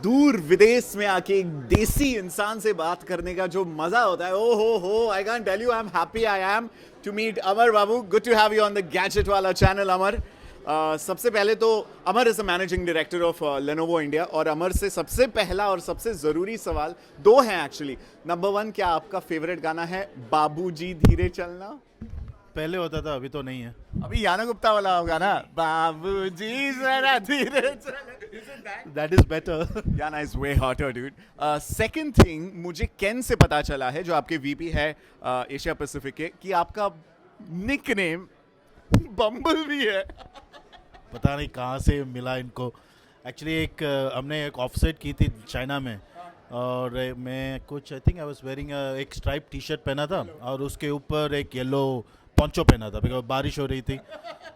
दूर विदेश में आके एक देसी इंसान से बात करने का जो मजा होता है, ओ हो, I can tell you I am happy I am to meet Amar Babu. Good to have you on the gadget वाला चैनल अमर. सबसे पहले तो Amar is the managing director of Lenovo India, और अमर से सबसे पहला और सबसे ज़रूरी सवाल दो हैं एक्चुअली. नंबर वन, क्या आपका फेवरेट गाना है बाबूजी धीरे चलना? पहले होता था, अभी तो नहीं है. अभी याना गुप्ता वाला होगा ना, बाबूजी जरा धीरे चलना. That is better. Yana is way hotter, dude. Second thing, मुझे केन से पता चला है, जो आपके वीपी है एशिया पैसिफिक के, कि आपका निक नेम बम्बल भी है. पता नहीं कहाँ से मिला इनको. एक्चुअली एक हमने एक ऑफसेट की थी चाइना में, और मैं कुछ I think I was wearing एक स्ट्राइप टी शर्ट पहना था और उसके ऊपर एक येलो पोंचो पहना था, बिकॉज बारिश हो रही थी.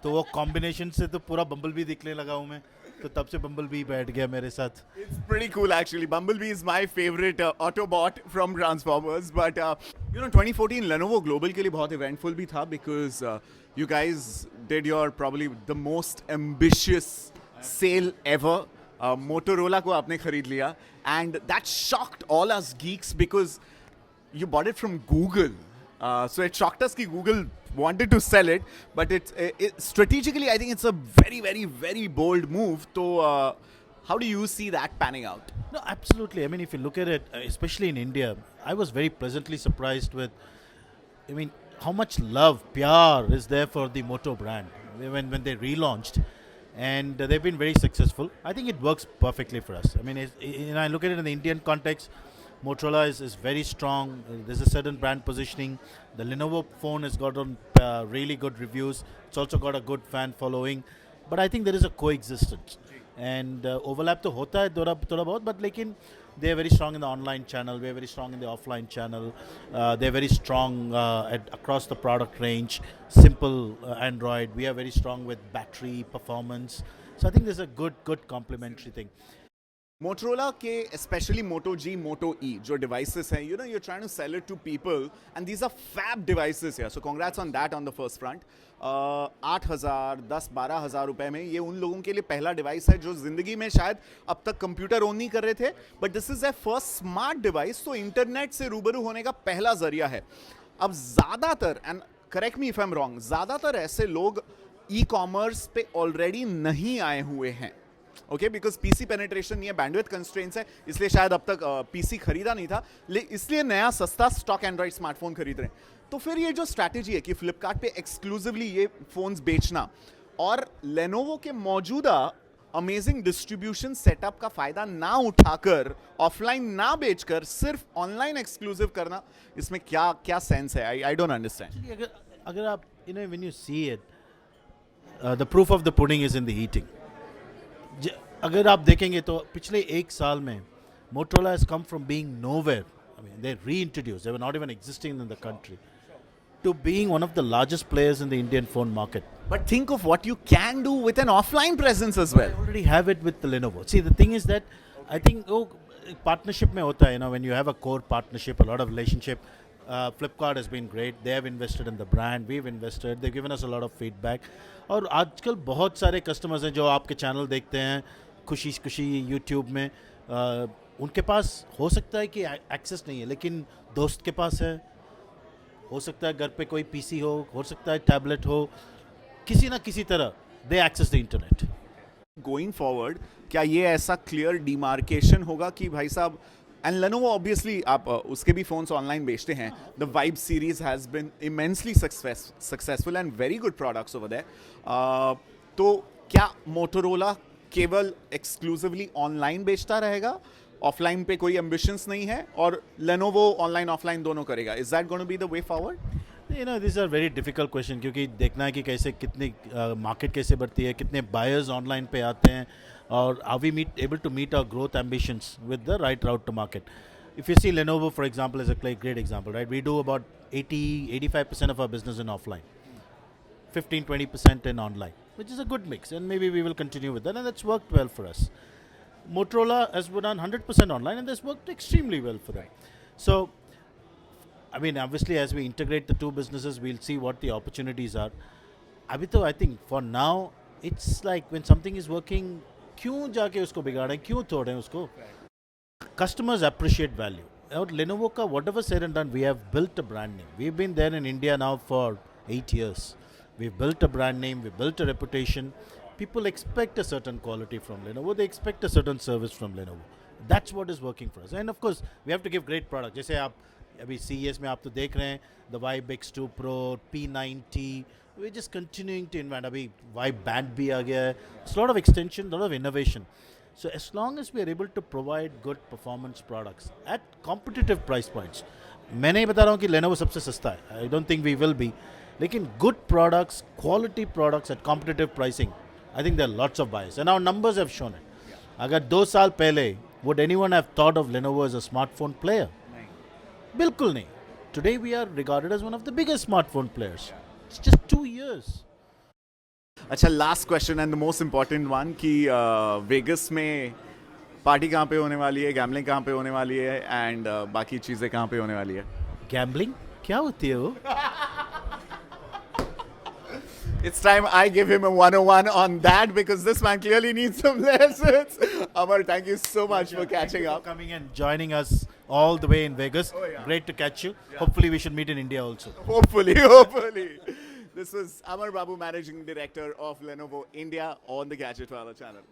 तो वो कॉम्बिनेशन से तो पूरा बम्बल भी दिखने लगा हूँ मैं, तो तब से बम्बल भी बैठ गया मेरे साथ. It's pretty cool actually. Bumblebee is my favorite Autobot from Transformers. But 2014 Lenovo Global के लिए बहुत eventful भी था, because you guys did your probably the most ambitious sale ever. Motorola को आपने खरीद लिया, and that shocked all us geeks because you bought it from Google. So it shocked us कि Google wanted to sell it, but it strategically I think it's a very very very bold move. So how do you see that panning out? No, absolutely. I mean, if you look at it, especially in India, I was very pleasantly surprised with, I mean, how much love, pyar is there for the Moto brand when they relaunched, and they've been very successful. I think it works perfectly for us. I mean, I look at it in the Indian context. Motorola is very strong. There's a certain brand positioning. The Lenovo phone has gotten really good reviews. It's also got a good fan following. But I think there is a coexistence. And overlap to hota hai thoda bahut, but lekin they are very strong in the online channel. We are very strong in the offline channel. They are very strong across the product range. Simple Android. We are very strong with battery performance. So I think there's a good complementary thing. Motorola के especially Moto G, Moto E जो devices हैं, you're trying to sell it to people, and these are fab devices here. So congrats on that on the first front. 8,000, 10-12,000 रुपए में ये उन लोगों के लिए पहला डिवाइस है जो जिंदगी में शायद अब तक कंप्यूटर ओन नहीं कर रहे थे, but this is a first smart device. तो इंटरनेट से रूबरू होने का पहला जरिया है. अब ज्यादातर, and correct me if I am wrong, ज्यादातर ऐसे लोग ई कॉमर्स पे ऑलरेडी नहीं आए हुए हैं. ओके, बिकॉज पीसी पेनिट्रेशन नहीं है, बैंडविड्थ कंस्ट्रेंट्स है, इसलिए शायद अब तक पीसी खरीदा नहीं था, इसलिए नया सस्ता स्टॉक एंड्रॉइड स्मार्टफोन खरीद रहे हैं. तो फिर ये जो स्ट्रैटेजी है कि फ्लिपकार्ट पे एक्सक्लूसिवली ये फोन्स बेचना और लेनोवो के मौजूदा अमेजिंग डिस्ट्रीब्यूशन सेटअप का फायदा ना उठाकर, ऑफलाइन ना बेचकर सिर्फ ऑनलाइन एक्सक्लूसिव करना, इसमें क्या क्या सेंस है? I don't understand. अगर आप when you see it, the proof of the pudding is in the eating. अगर आप देखेंगे तो पिछले एक साल में Motorola has come from being nowhere. I mean, they reintroduced. They were not even existing in the country, to being one of the largest players in the Indian phone market. But think of what you can do with an offline presence as well. I already have it with the Lenovo. See, the thing is that I think partnership में होता है, when you have a core partnership, a lot of relationship. Flipkart has been great. They have invested in the brand. We've invested. They've given us a lot of feedback. और आजकल बहुत सारे customers हैं जो आपके चैनल देखते हैं खुशी खुशी यूट्यूब में. उनके पास हो सकता है कि एक्सेस नहीं है, लेकिन दोस्त के पास है. हो सकता है घर पे कोई पीसी हो सकता है टैबलेट हो, किसी ना किसी तरह they access the internet. Going forward, क्या ये ऐसा क्लियर डिमार्केशन होगा कि भाई साहब, एंड लेनोवो ऑब्वियसली आप उसके भी फोन्स ऑनलाइन बेचते हैं, the Vibe series has been immensely successful and very good products over there. तो क्या मोटोरोला केवल एक्सक्लूसिवली ऑनलाइन बेचता रहेगा, ऑफलाइन पे कोई एम्बिशंस नहीं है, और लेनोवो ऑनलाइन ऑफलाइन दोनों करेगा? Is that going to be the way forward? This are very difficult question, क्योंकि देखना है कि कैसे कितनी मार्केट कैसे बढ़ती है, कितने बायर्स ऑनलाइन पे आते हैं, और are we able to meet our growth ambitions with the right route to market. If you see Lenovo, for example, is a great example, right? We do about 85% of our business in offline, 15-20% in online, which is a good mix, and maybe we will continue with that, and that's worked well for us. Motorola has done 100% online, and that's worked extremely well for them. So, I mean, obviously, as we integrate the two businesses, we'll see what the opportunities are. Abhito, I think for now, it's like when something is working, क्यों जाके उसको बिगाड़ें, क्यों तोड़ें उसको? Customers appreciate value. At Lenovo ka, whatever said and done, we have built a brand name. We've been there in India now for 8 years. We've built a brand name, we've built a reputation. People expect a certain quality from Lenovo, they expect a certain service from Lenovo. That's what is working for us. And of course, we have to give great product. जैसे आप अभी CES में आप तो देख रहे हैं, the Vibe X2 Pro, P90, we're just continuing to invent. अभी Vibe Band भी आ गया है. It's a lot of extension, a lot of innovation. So as long as we are able to provide good performance products at competitive price points, मैं नहीं बता रहा हूँ कि Lenovo सबसे सस्ता है. I don't think we will be. लेकिन good products, quality products at competitive pricing, I think there are lots of buyers. And our numbers have shown it. अगर 2 साल पहले, would anyone have thought of Lenovo as a smartphone player? बिल्कुल नहीं. Today we are regarded as one of the biggest smartphone players. It's just 2 years. अच्छा, last question and the most important one कि vagus में party कहाँ पे होने वाली है, गैम्बलिंग कहाँ पे होने वाली है एंड बाकी चीज़ें कहाँ पे होने वाली है? Gambling? क्या होती है वो? It's time I give him a 101 on that because this man clearly needs some lessons. Amar, thank you so much for catching up. Coming and joining us all the way in Vegas. Oh, yeah. Great to catch you. Hopefully we should meet in India also. Hopefully. This was Amar Babu, Managing Director of Lenovo India on the Gadget Wala channel.